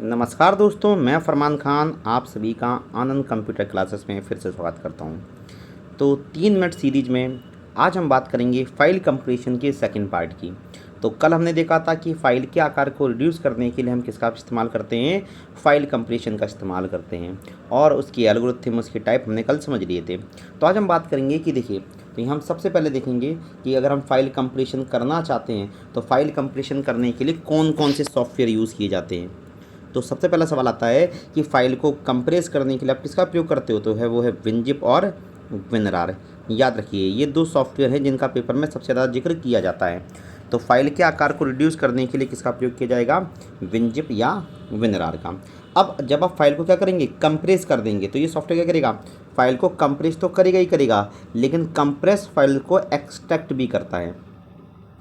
नमस्कार दोस्तों, मैं फरमान खान आप सभी का आनंद कंप्यूटर क्लासेस में फिर से स्वागत करता हूं। तो 3 मिनट सीरीज में आज हम बात करेंगे फाइल कंप्रेशन के सेकंड पार्ट की। तो कल हमने देखा था कि फ़ाइल के आकार को रिड्यूस करने के लिए हम किसका इस्तेमाल करते हैं, फ़ाइल कंप्रेशन का इस्तेमाल करते हैं, और उसकी एल्गोरिथम उसके टाइप हमने कल समझ लिए थे। तो आज हम बात करेंगे कि देखिए, तो हम सबसे पहले देखेंगे कि अगर हम फाइल कंप्रेशन करना चाहते हैं तो फाइल कंप्रेशन करने के लिए कौन कौन से सॉफ्टवेयर यूज़ किए जाते हैं। तो सबसे पहला सवाल आता है कि फ़ाइल को कंप्रेस करने के लिए आप किसका प्रयोग करते हो, तो वो है विनजिप और विनरार। याद रखिए, ये 2 सॉफ्टवेयर हैं जिनका पेपर में सबसे ज़्यादा जिक्र किया जाता है। तो फाइल के आकार को रिड्यूस करने के लिए किसका प्रयोग किया जाएगा, विनजिप या विनरार का। अब जब आप फाइल को क्या करेंगे, कंप्रेस कर देंगे, तो ये सॉफ्टवेयर क्या करेगा, फाइल को कंप्रेस तो करेगा ही करेगा, लेकिन कंप्रेस फाइल को एक्सट्रैक्ट भी करता है।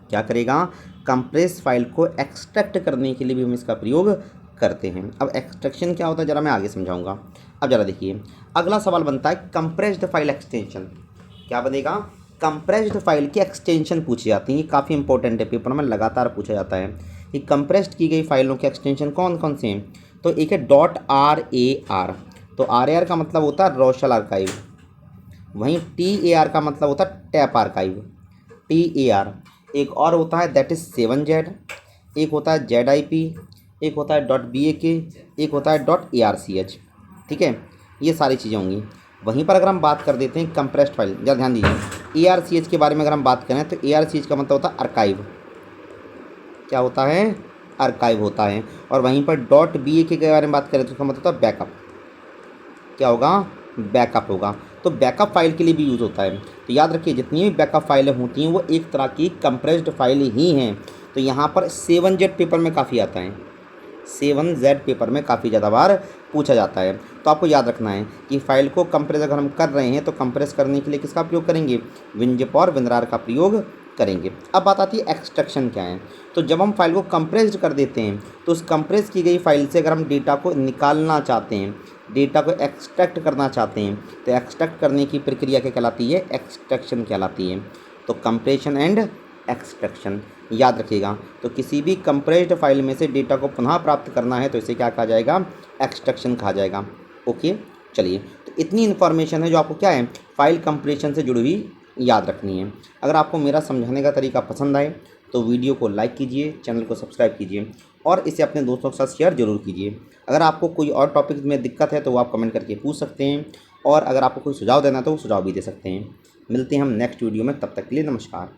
क्या करेगा, कंप्रेस फाइल को एक्सट्रैक्ट करने के लिए भी हम इसका प्रयोग करते हैं। अब एक्सट्रैक्शन क्या होता है ज़रा मैं आगे समझाऊंगा। अब ज़रा देखिए, अगला सवाल बनता है कंप्रेस्ड फाइल एक्सटेंशन। क्या बनेगा, कंप्रेस्ड फाइल की एक्सटेंशन पूछी जाती है। ये काफ़ी इंपॉर्टेंट है, पेपर में लगातार पूछा जाता है कि कंप्रेस्ड की गई फाइलों के एक्सटेंशन कौन कौन से हैं। तो एक है .rar। तो RAR का मतलब होता है रोशल आर्काइव, वहीं TAR का मतलब होता है टैप आर्काइव, TAR। एक और होता है दैट इज़ 7Z, एक होता है ZIP, एक होता है .BAK, एक होता है .ARCH। ठीक है, ये सारी चीज़ें होंगी। वहीं पर अगर हम बात कर देते हैं कंप्रेस्ड फाइल, ज़रा ध्यान दीजिए, ARCH के बारे में अगर हम बात करें तो ARCH का मतलब होता है आर्काइव। क्या होता है, आर्काइव होता है। और वहीं पर .BAK के बारे में बात करें तो उसका मतलब होता है बैकअप। क्या होगा, बैकअप होगा। तो बैकअप फाइल के लिए भी यूज़ होता है। तो याद रखिए, जितनी भी बैकअप फाइलें होती हैं वो एक तरह की कंप्रेस्ड फाइल ही हैं। तो यहाँ पर 7Z पेपर में काफ़ी आता है, 7Z पेपर में काफ़ी ज़्यादा बार पूछा जाता है। तो आपको याद रखना है कि फ़ाइल को कंप्रेस अगर हम कर रहे हैं तो कंप्रेस करने के लिए किसका प्रयोग करेंगे, विनजिप और विनरार का प्रयोग करेंगे। अब बात आती है एक्सट्रैक्शन क्या है। तो जब हम फाइल को कंप्रेस्ड कर देते हैं तो उस कंप्रेस की गई फाइल से अगर हम डेटा को निकालना चाहते हैं, डेटा को एक्सट्रैक्ट करना चाहते हैं, तो एक्सट्रैक्ट करने की प्रक्रिया क्या कहलाती है, एक्सट्रैक्शन कहलाती है। तो कंप्रेशन एंड एक्सट्रैक्शन याद रखिएगा। तो किसी भी कंप्रेस्ड फाइल में से डेटा को पुनः प्राप्त करना है तो इसे क्या कहा जाएगा, एक्सट्रैक्शन कहा जाएगा। ओके, चलिए, तो इतनी इन्फॉर्मेशन है जो आपको क्या है, फाइल कंप्रेशन से जुड़ी हुई याद रखनी है। अगर आपको मेरा समझाने का तरीका पसंद आए तो वीडियो को लाइक कीजिए, चैनल को सब्सक्राइब कीजिए और इसे अपने दोस्तों के साथ शेयर जरूर कीजिए। अगर आपको कोई और टॉपिक में दिक्कत है तो वो आप कमेंट करके पूछ सकते हैं, और अगर आपको कोई सुझाव देना है तो वो सुझाव भी दे सकते हैं। मिलते हैं हम नेक्स्ट वीडियो में, तब तक के लिए नमस्कार।